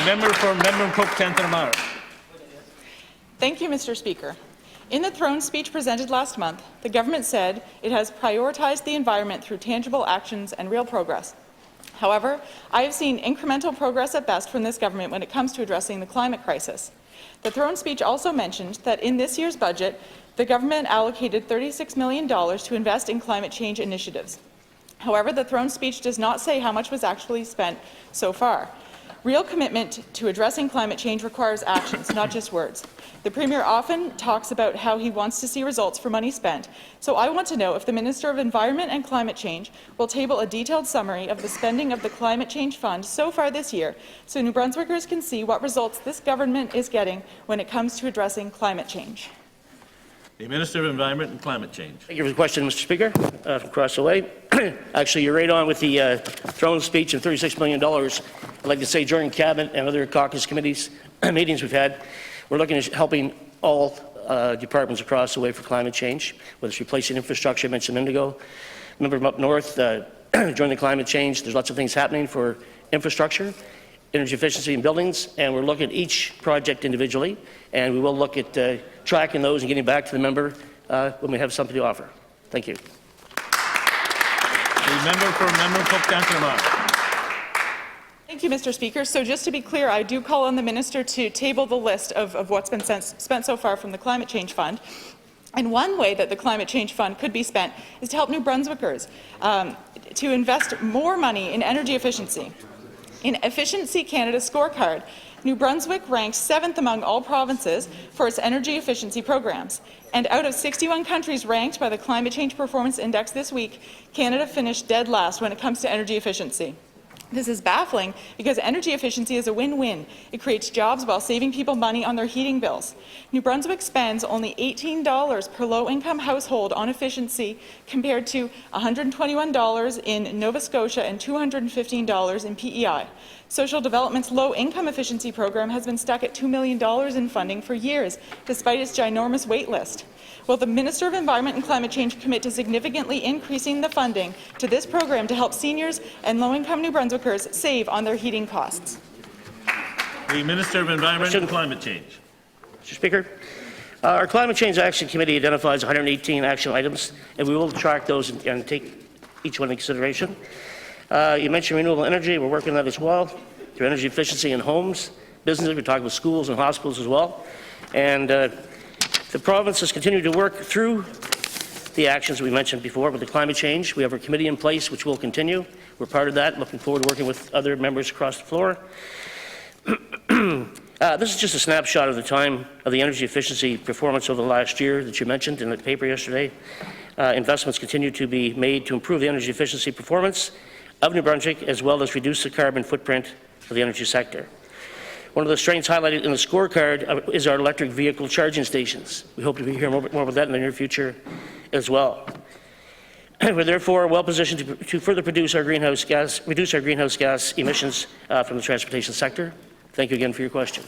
Member for Memramcook-Centre-Mar. Thank you, Mr. Speaker. In the throne speech presented last month, the government said it has prioritized the environment through tangible actions and real progress. However, I have seen incremental progress at best from this government when it comes to addressing the climate crisis. The throne speech also mentioned that in this year's budget, the government allocated $36 million to invest in climate change initiatives. However, the throne speech does not say how much was actually spent so far. Real commitment to addressing climate change requires actions, not just words. The Premier often talks about how he wants to see results for money spent, so I want to know if the Minister of Environment and Climate Change will table a detailed summary of the spending of the Climate Change Fund so far this year, so New Brunswickers can see what results this government is getting when it comes to addressing climate change. The Minister of Environment and Climate Change. Thank you for the question, Mr. Speaker. From across the way. Actually, you're right on with the throne speech of $36 million. I'd like to say during Cabinet and other caucus committees meetings we've had, we're looking at helping all departments across the way for climate change, whether it's replacing infrastructure, I mentioned a minute ago. Remember from up north, during the climate change, there's lots of things happening for infrastructure, energy efficiency in buildings, and we're looking at each project individually, and we will look at tracking those and getting back to the member when we have something to offer. Thank you. The member for Memramcook-Centre-Mar. Thank you, Mr. Speaker. So just to be clear, I do call on the Minister to table the list of what's been spent so far from the Climate Change Fund. And one way that the Climate Change Fund could be spent is to help New Brunswickers to invest more money in energy efficiency. In Efficiency Canada's scorecard, New Brunswick ranks 7th among all provinces for its energy efficiency programs. And out of 61 countries ranked by the Climate Change Performance Index this week, Canada finished dead last when it comes to energy efficiency. This is baffling because energy efficiency is a win-win. It creates jobs while saving people money on their heating bills. New Brunswick spends only $18 per low-income household on efficiency compared to $121 in Nova Scotia and $215 in PEI. Social Development's low-income efficiency program has been stuck at $2 million in funding for years, despite its ginormous wait list. Will the Minister of Environment and Climate Change commit to significantly increasing the funding to this program to help seniors and low-income New Brunswickers save on their heating costs? The Minister of Environment and Climate Change. Mr. Speaker, our Climate Change Action Committee identifies 118 action items, and we will track those and take each one into consideration. You mentioned renewable energy. We're working on that as well, through energy efficiency in homes, businesses. We're talking about schools and hospitals as well. And the province has continued to work through the actions we mentioned before with the climate change. We have a committee in place which will continue. We're part of that. Looking forward to working with other members across the floor. This is just a snapshot of the time of the energy efficiency performance over the last year that you mentioned in the paper yesterday. Investments continue to be made to improve the energy efficiency performance of New Brunswick, as well as reduce the carbon footprint of the energy sector. One of the strengths highlighted in the scorecard is our electric vehicle charging stations. We hope to hear more about that in the near future as well. We're therefore well positioned to further reduce our greenhouse gas emissions from the transportation sector. Thank you again for your question.